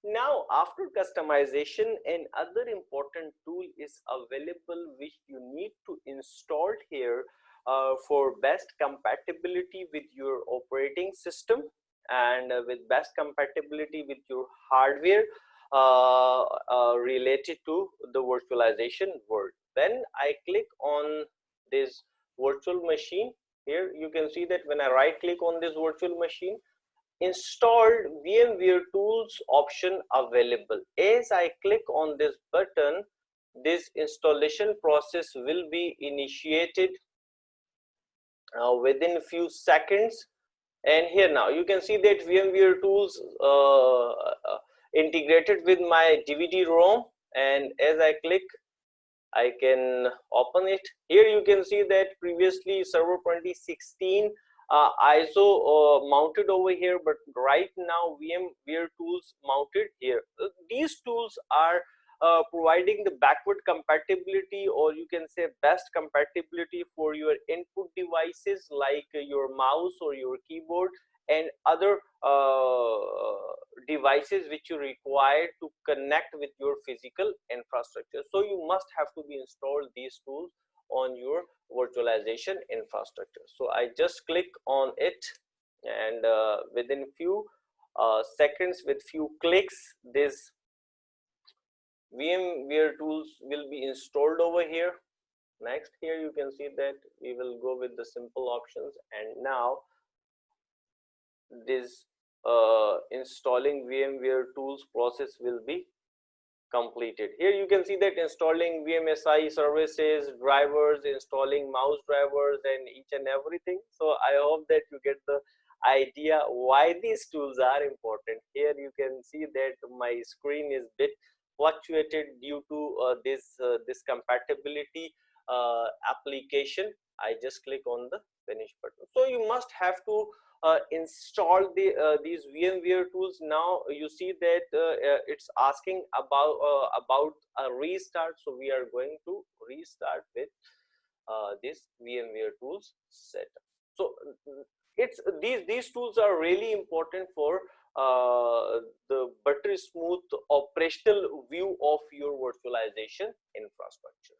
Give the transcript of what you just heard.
Now, after customization, another important tool is available which you need to install here for best compatibility with your operating system and with best compatibility with your hardware related to the virtualization world. When I click on this virtual machine, here you can see that when I right click on this virtual machine, installed VmWare tools option available. As I click on this button, this installation process will be initiated within a few seconds. And here now you can see that VmWare tools integrated with my DVD-ROM, and as I click, I can open it. Here you can see that previously server 2016 ISO mounted over here, but right now VmWare tools mounted here. These tools are providing the backward compatibility, or you can say best compatibility for your input devices like your mouse or your keyboard and other devices which you require to connect with your physical infrastructure. So you must have to be installed these tools on your virtualization infrastructure. So I just click on it, and within few seconds, with few clicks, this VmWare tools will be installed over here. Next, here you can see that we will go with the simple options, and now this installing VmWare tools process will be completed. Here you can see that installing VMSI services, drivers, installing mouse drivers, and each and everything. So I hope that you get the idea why these tools are important. Here you can see that my screen is bit fluctuated due to this compatibility application. I just click on the finish button. So you must have to install these VmWare tools. Now you see that it's asking about a restart, so we are going to restart with this VmWare tools setup. So it's these tools are really important for the better smooth operational view of your virtualization infrastructure.